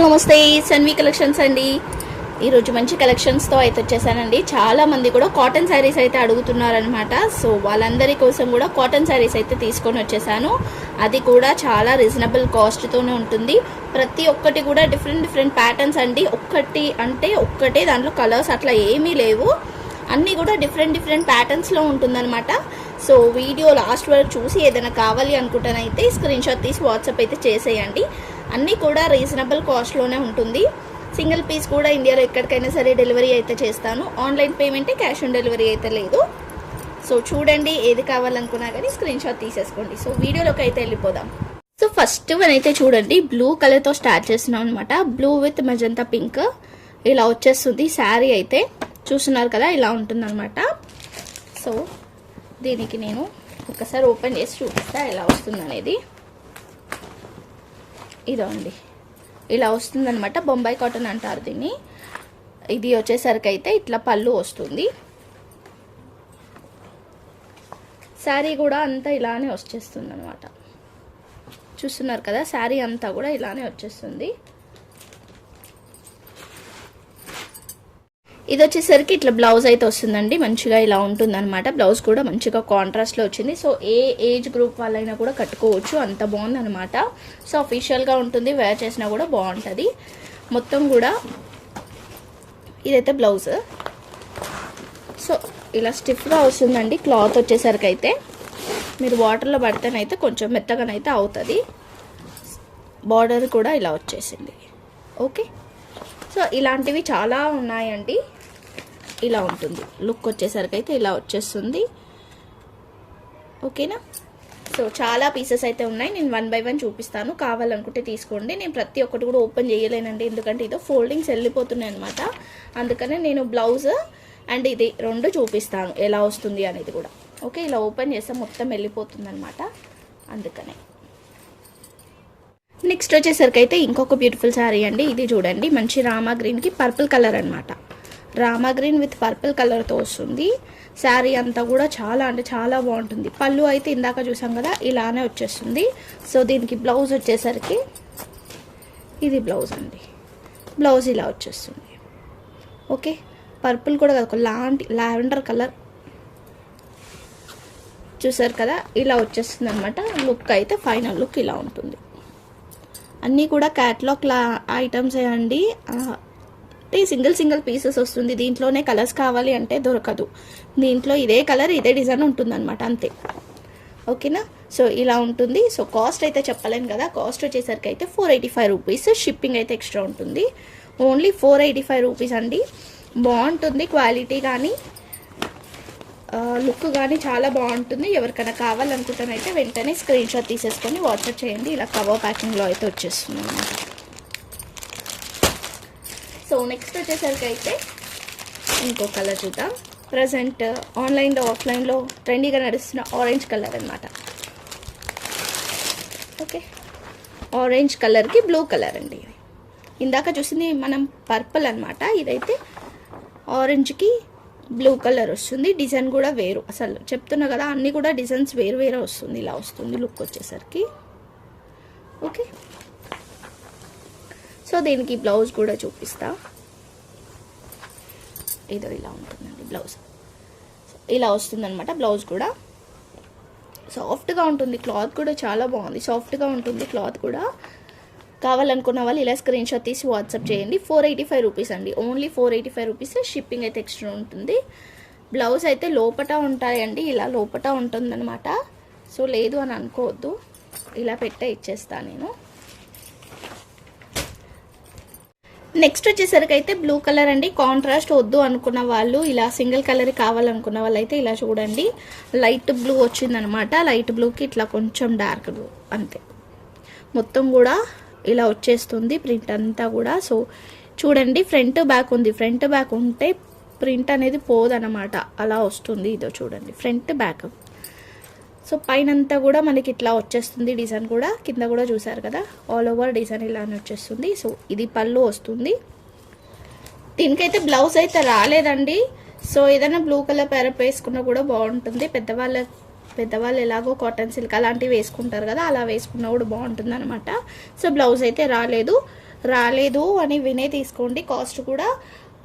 All నమస్తే, Sanvi collections అండి. ఈరోజు మంచి కలెక్షన్స్తో అయితే వచ్చేసానండి. చాలా మంది కూడా కాటన్ శారీస్ అయితే అడుగుతున్నారనమాట. సో వాళ్ళందరి కోసం కూడా కాటన్ శారీస్ అయితే తీసుకొని వచ్చేసాను. అది కూడా చాలా రీజనబుల్ కాస్ట్తోనే ఉంటుంది. ప్రతి ఒక్కటి కూడా డిఫరెంట్ ప్యాటర్న్స్ అండి. ఒక్కటే దాంట్లో కలర్స్ అట్లా ఏమీ లేవు. అన్నీ కూడా డిఫరెంట్ ప్యాటర్న్స్లో ఉంటుందన్నమాట. సో వీడియో లాస్ట్ వరకు చూసి ఏదైనా కావాలి అనుకుంటానైతే స్క్రీన్ షాట్ తీసి వాట్సాప్ అయితే చేసేయండి. అన్నీ కూడా రీజనబుల్ కాస్ట్లోనే ఉంటుంది. సింగిల్ పీస్ కూడా ఇండియాలో ఎక్కడికైనా సరే డెలివరీ అయితే చేస్తాను. ఆన్లైన్ పేమెంటే, క్యాష్ ఆన్ డెలివరీ అయితే లేదు. సో చూడండి, ఏది కావాలనుకున్నా కానీ స్క్రీన్ షాట్ తీసేసుకోండి. సో వీడియోలోకి అయితే వెళ్ళిపోదాం. సో ఫస్ట్ వన్ అయితే చూడండి, బ్లూ కలర్తో స్టార్ట్ చేస్తున్నాం అనమాట. బ్లూ విత్ మెజంతా పింక్ ఇలా వచ్చేస్తుంది. శారీ అయితే చూస్తున్నారు కదా, ఇలా ఉంటుంది అనమాట. సో దీనికి నేను ఒకసారి ఓపెన్ చేసి చూపిస్తా ఎలా వస్తుంది అనేది. ఇదో అండి, ఇలా వస్తుందన్నమాట. బొంబాయి కాటన్ అంటారు దీన్ని. ఇది వచ్చేసరికి అయితే ఇట్లా పళ్ళు వస్తుంది. శారీ కూడా అంతా ఇలానే వచ్చేస్తుంది అనమాట. చూస్తున్నారు కదా, శారీ అంతా కూడా ఇలానే వచ్చేస్తుంది. ఇది వచ్చేసరికి ఇట్లా బ్లౌజ్ అయితే వస్తుందండి. మంచిగా ఇలా ఉంటుంది అనమాట. బ్లౌజ్ కూడా మంచిగా కాంట్రాస్ట్లో వచ్చింది. సో ఏ ఏజ్ గ్రూప్ వాళ్ళైనా కూడా కట్టుకోవచ్చు, అంత బాగుంది అనమాట. సో అఫీషియల్గా ఉంటుంది, వేర్ చేసినా కూడా బాగుంటుంది. మొత్తం కూడా ఇదైతే బ్లౌజ్. సో ఇలా స్టిఫ్గా వస్తుందండి. క్లాత్ వచ్చేసరికి అయితే మీరు వాటర్లో పడితేనైతే కొంచెం మెత్తగానైతే అవుతుంది. బార్డర్ కూడా ఇలా వచ్చేసింది. ఓకే, సో ఇలాంటివి చాలా ఉన్నాయండి. ఇలా ఉంటుంది లుక్ వచ్చేసరికి అయితే ఇలా వచ్చేస్తుంది. ఓకేనా. సో చాలా పీసెస్ అయితే ఉన్నాయి. నేను 1 by 1 చూపిస్తాను, కావాలనుకుంటే తీసుకోండి. నేను ప్రతి ఒక్కటి కూడా ఓపెన్ చేయలేనండి, ఎందుకంటే ఇదో ఫోల్డింగ్స్ వెళ్ళిపోతున్నాయి అనమాట. అందుకనే నేను బ్లౌజ్ అండ్ ఇది 2 చూపిస్తాను ఎలా వస్తుంది అనేది కూడా. ఓకే, ఇలా ఓపెన్ చేస్తే మొత్తం వెళ్ళిపోతుంది అనమాట, అందుకనే. నెక్స్ట్ వచ్చేసరికి అయితే ఇంకొక బ్యూటిఫుల్ శారీ అండి. ఇది చూడండి, మంచి రామా గ్రీన్కి పర్పుల్ కలర్ అనమాట. రామా గ్రీన్ విత్ పర్పుల్ కలర్తో వస్తుంది. శారీ అంతా కూడా చాలా అంటే చాలా బాగుంటుంది. పళ్ళు అయితే ఇందాక చూసాం కదా, ఇలానే వచ్చేస్తుంది. సో దీనికి బ్లౌజ్ వచ్చేసరికి ఇది బ్లౌజ్ అండి. బ్లౌజ్ ఇలా వచ్చేస్తుంది. ఓకే, పర్పుల్ కూడా కాదు, లాంటి లావెండర్ కలర్ చూసారు కదా, ఇలా వచ్చేస్తుంది అనమాట. లుక్ అయితే ఫైనల్ లుక్ ఇలా ఉంటుంది. అన్నీ కూడా క్యాటలాగ్ ఐటమ్స్ అండి. సింగిల్ పీసెస్ వస్తుంది. దీంట్లోనే కలర్స్ కావాలి అంటే దొరకదు. దీంట్లో ఇదే కలర్ ఇదే డిజైన్ ఉంటుంది అనమాట, అంతే. ఓకేనా. సో ఇలా ఉంటుంది. సో కాస్ట్ అయితే చెప్పలేను కదా. కాస్ట్ వచ్చేసరికి అయితే 485 రూపీస్. షిప్పింగ్ అయితే ఎక్స్ట్రా ఉంటుంది. ఓన్లీ 485 రూపీస్ అండి. బాగుంటుంది క్వాలిటీ కానీ లుక్ కానీ చాలా బాగుంటుంది. ఎవరికైనా కావాలనుకుంటానైతే వెంటనే స్క్రీన్ షాట్ తీసేసుకొని వాట్సాప్ చేయండి. ఇలా కవర్ ప్యాకింగ్లో అయితే వచ్చేస్తుంది అన్నమాట. సో నెక్స్ట్ వచ్చేసరికి అయితే ఇంకో కలర్ చూద్దాం. ప్రజెంట్ ఆన్లైన్లో ఆఫ్లైన్లో ట్రెండీగా నడుస్తున్న ఆరెంజ్ కలర్ అనమాట. ఓకే, ఆరెంజ్ కలర్కి బ్లూ కలర్ అండి. ఇందాక చూసింది మనం పర్పుల్ అనమాట. ఇదైతే ఆరెంజ్కి బ్లూ కలర్ వస్తుంది. డిజైన్ కూడా వేరు, అసలు చెప్తున్నా కదా, అన్నీ కూడా డిజైన్స్ వేరు వస్తుంది. ఇలా వస్తుంది లుక్ వచ్చేసరికి. ఓకే, సో దీనికి బ్లౌజ్ కూడా చూపిస్తా. ఏదో ఇలా ఉంటుందండి బ్లౌజ్. ఇలా వస్తుంది అనమాట బ్లౌజ్ కూడా. సాఫ్ట్గా ఉంటుంది, క్లాత్ కూడా చాలా బాగుంది, సాఫ్ట్గా ఉంటుంది క్లాత్ కూడా. కావాలనుకున్న వాళ్ళు ఇలా స్క్రీన్ షాట్ తీసి వాట్సాప్ చేయండి. 485 రూపీస్ అండి, ఓన్లీ 485 రూపీస్. షిప్పింగ్ అయితే ఎక్స్ట్రా ఉంటుంది. బ్లౌజ్ అయితే లోపట ఉంటాయండి, ఇలా లోపట ఉంటుందన్నమాట. సో లేదు అని అనుకోవద్దు, ఇలా పెట్టే ఇచ్చేస్తాను నేను. నెక్స్ట్ వచ్చేసరికి అయితే బ్లూ కలర్ అండి. కాంట్రాస్ట్ వద్దు అనుకున్న వాళ్ళు, ఇలా సింగిల్ కలర్ కావాలనుకున్న వాళ్ళు అయితే ఇలా చూడండి. లైట్ బ్లూ వచ్చిందనమాట. లైట్ బ్లూకి ఇట్లా కొంచెం డార్క్ బ్లూ, అంతే. మొత్తం కూడా ఇలా వచ్చేస్తుంది ప్రింట్ అంతా కూడా. సో చూడండి, ఫ్రంట్ బ్యాక్ ఉంది. ఫ్రంట్ బ్యాక్ ఉంటే ప్రింట్ అనేది పోదన్నమాట, అలా వస్తుంది. ఇదో చూడండి, ఫ్రంట్ బ్యాక్. సో పైనంతా కూడా మనకి ఇట్లా వచ్చేస్తుంది డిజైన్ కూడా. కింద కూడా చూసారు కదా, ఆల్ ఓవర్ డిజైన్ ఇలానే వచ్చేస్తుంది. సో ఇది పళ్ళు వస్తుంది. దీనికైతే బ్లౌజ్ అయితే రాలేదండి. సో ఏదైనా బ్లూ కలర్ పేరప్ వేసుకున్నా కూడా బాగుంటుంది. పెద్దవాళ్ళు ఎలాగో కాటన్ సిల్క్ అలాంటివి వేసుకుంటారు కదా, అలా వేసుకున్నా కూడా బాగుంటుంది అనమాట. సో బ్లౌజ్ అయితే రాలేదు. రాలేదు అని వినే తీసుకోండి. కాస్ట్ కూడా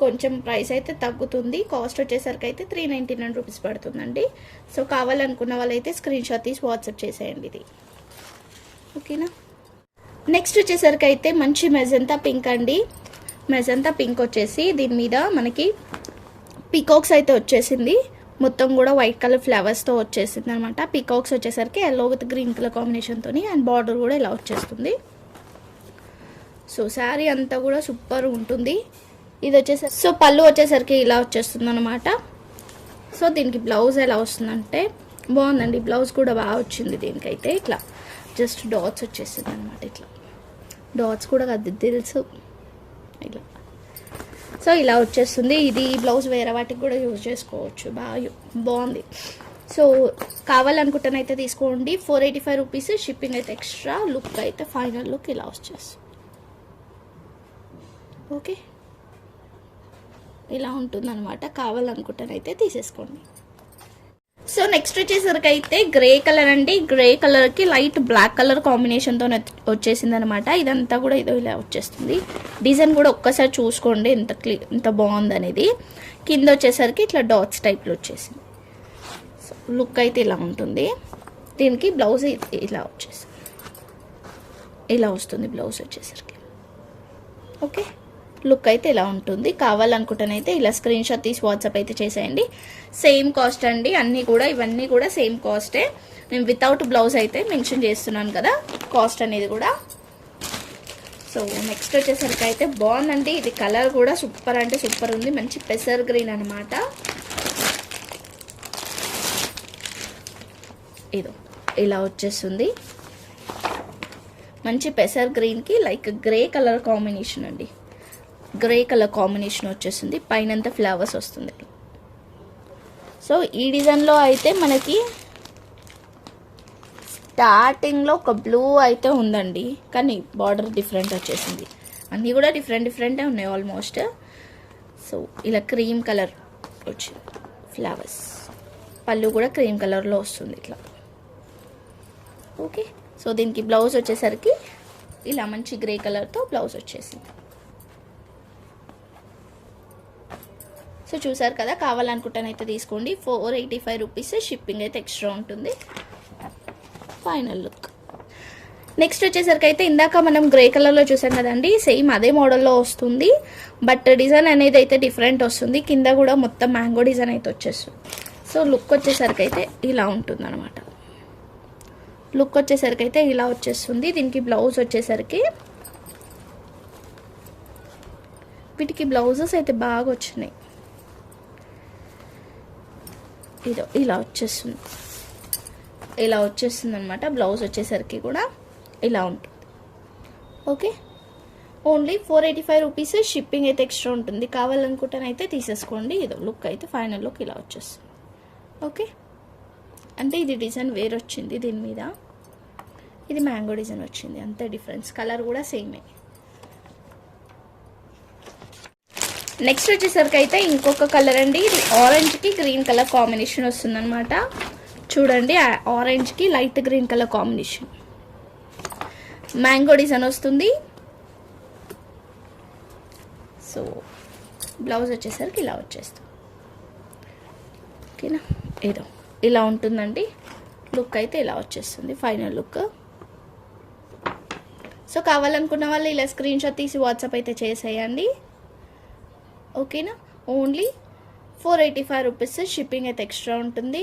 కొంచెం ప్రైస్ అయితే తగ్గుతుంది. కాస్ట్ వచ్చేసరికి అయితే 399 రూపీస్ పడుతుందండి. సో కావాలనుకున్న వాళ్ళైతే స్క్రీన్ షాట్ తీసి వాట్సాప్ చేసేయండి ఇది. ఓకేనా. నెక్స్ట్ వచ్చేసరికి అయితే మంచి మెజంతా పింక్ అండి. మెజంతా పింక్ వచ్చేసి దీని మీద మనకి పీకాక్స్ అయితే వచ్చేసింది. మొత్తం కూడా వైట్ కలర్ ఫ్లవర్స్తో వచ్చేసింది అనమాట. పీకాక్స్ వచ్చేసరికి ఎల్లో విత్ గ్రీన్ కలర్ కాంబినేషన్తో అండ్ బార్డర్ కూడా ఇలా వచ్చేస్తుంది. సో శారీ అంతా కూడా సూపర్ ఉంటుంది. ఇది వచ్చేసరికి సో పళ్ళు వచ్చేసరికి ఇలా వచ్చేస్తుంది అనమాట. సో దీనికి బ్లౌజ్ ఎలా వస్తుందంటే బాగుందండి. బ్లౌజ్ కూడా బాగా వచ్చింది. దీనికైతే ఇట్లా జస్ట్ డాట్స్ వచ్చేసింది అనమాట. ఇట్లా డాట్స్ కూడా అది తెలుసు ఇలా. సో ఇలా వచ్చేస్తుంది. ఇది బ్లౌజ్ వేరే వాటికి కూడా యూజ్ చేసుకోవచ్చు. బాగుంది. సో కావాలనుకుంటానైతే తీసుకోండి. 485 రూపీస్. షిప్పింగ్ అయితే ఎక్స్ట్రా. లుక్ అయితే ఫైనల్ లుక్ ఇలా వచ్చేస్తుంది. ఓకే, ఇలా ఉంటుందన్నమాట. కావాలనుకుంటానైతే తీసేసుకోండి. సో నెక్స్ట్ వచ్చేసరికి అయితే గ్రే కలర్ అండి. గ్రే కలర్కి లైట్ బ్లాక్ కలర్ కాంబినేషన్తో వచ్చేసింది అనమాట. ఇదంతా కూడా ఇదో ఇలా వచ్చేస్తుంది. డిజైన్ కూడా ఒక్కసారి చూసుకోండి ఎంత బాగుంది అనేది. కింద వచ్చేసరికి ఇట్లా డాట్స్ టైప్లో వచ్చేసింది. సో లుక్ అయితే ఇలా ఉంటుంది. దీనికి బ్లౌజ్ ఇలా వచ్చేసింది. ఇలా వస్తుంది బ్లౌజ్ వచ్చేసరికి. ఓకే, లుక్ అయితే ఇలా ఉంటుంది. కావాలనుకుంటానైతే ఇలా స్క్రీన్ షాట్ తీసి వాట్సాప్ అయితే చేసేయండి. సేమ్ కాస్ట్ అండి. అన్నీ కూడా ఇవన్నీ కూడా సేమ్ కాస్టే. నేను వితౌట్ బ్లౌజ్ అయితే మెన్షన్ చేస్తున్నాను కదా కాస్ట్ అనేది కూడా. సో నెక్స్ట్ వచ్చేసరికి అయితే బాగుందండి. ఇది కలర్ కూడా సూపర్ అంటే సూపర్ ఉంది. మంచి పెసర్ గ్రీన్ అనమాట. ఇదో ఇలా వచ్చేస్తుంది. మంచి పెసర్ గ్రీన్కి లైక్ గ్రే కలర్ కాంబినేషన్ అండి. గ్రే కలర్ కాంబినేషన్ వచ్చేసింది. పైనంతా ఫ్లవర్స్ వస్తుంది. సో ఈ డిజైన్లో అయితే మనకి స్టార్టింగ్లో ఒక బ్లూ అయితే ఉందండి, కానీ బార్డర్ డిఫరెంట్ వచ్చేసింది. అన్నీ కూడా డిఫరెంటే ఉన్నాయి ఆల్మోస్ట్. సో ఇలా క్రీమ్ కలర్ వచ్చింది ఫ్లవర్స్. పళ్ళు కూడా క్రీమ్ కలర్లో వస్తుంది ఇట్లా. ఓకే, సో దీనికి బ్లౌజ్ వచ్చేసరికి ఇలా మంచి గ్రే కలర్తో బ్లౌజ్ వచ్చేసింది. సో చూసారు కదా. కావాలనుకుంటానైతే తీసుకోండి. 485 రూపీస్. షిప్పింగ్ అయితే ఎక్స్ట్రా ఉంటుంది. Final look. నెక్స్ట్ వచ్చేసరికి అయితే ఇందాక మనం గ్రే కలర్లో చూసాం కదండి, సేమ్ అదే మోడల్లో వస్తుంది. బట్ డిజైన్ అనేది అయితే డిఫరెంట్ వస్తుంది. కింద కూడా మొత్తం మ్యాంగో డిజైన్ అయితే వచ్చేస్తుంది. సో లుక్ వచ్చేసరికి అయితే ఇలా ఉంటుంది అనమాట. లుక్ వచ్చేసరికి అయితే ఇలా వచ్చేస్తుంది. దీనికి బ్లౌజ్ వచ్చేసరికి వీటికి బ్లౌజెస్ అయితే బాగా వచ్చినాయి. ఇదో ఇలా వచ్చేస్తుంది. ఇలా వచ్చేస్తుంది అనమాట. బ్లౌజ్ వచ్చేసరికి కూడా ఇలా ఉంటుంది. Okay, only 485 rupees. షిప్పింగ్ అయితే ఎక్స్ట్రా ఉంటుంది. కావాలనుకుంటానైతే తీసేసుకోండి. ఇదో లుక్ అయితే ఫైనల్ లుక్ ఇలా వచ్చేస్తుంది. ఓకే, అంటే ఇది డిజైన్ వేరు వచ్చింది. దీని మీద ఇది మ్యాంగో డిజైన్ వచ్చింది. అంతే డిఫరెన్స్. కలర్ కూడా సేమే. నెక్స్ట్ వచ్చేసరికి అయితే ఇంకొక కలర్ అండి. ఇది ఆరెంజ్కి గ్రీన్ కలర్ కాంబినేషన్ వస్తుంది అనమాట. చూడండి, ఆరెంజ్కి light green colour combination. Mango design వస్తుంది. సో బ్లౌజ్ వచ్చేసరికి ఇలా వచ్చేస్తుంది. ఓకేనా, ఏదో ఇలా ఉంటుందండి. లుక్ అయితే ఇలా వచ్చేస్తుంది ఫైనల్ లుక్. సో కావాలనుకున్న వాళ్ళు ఇలా స్క్రీన్ షాట్ తీసి వాట్సాప్ అయితే చేసేయండి. ఓకేనా, ఓన్లీ 485 రూపీస్. షిప్పింగ్ అయితే ఎక్స్ట్రా ఉంటుంది.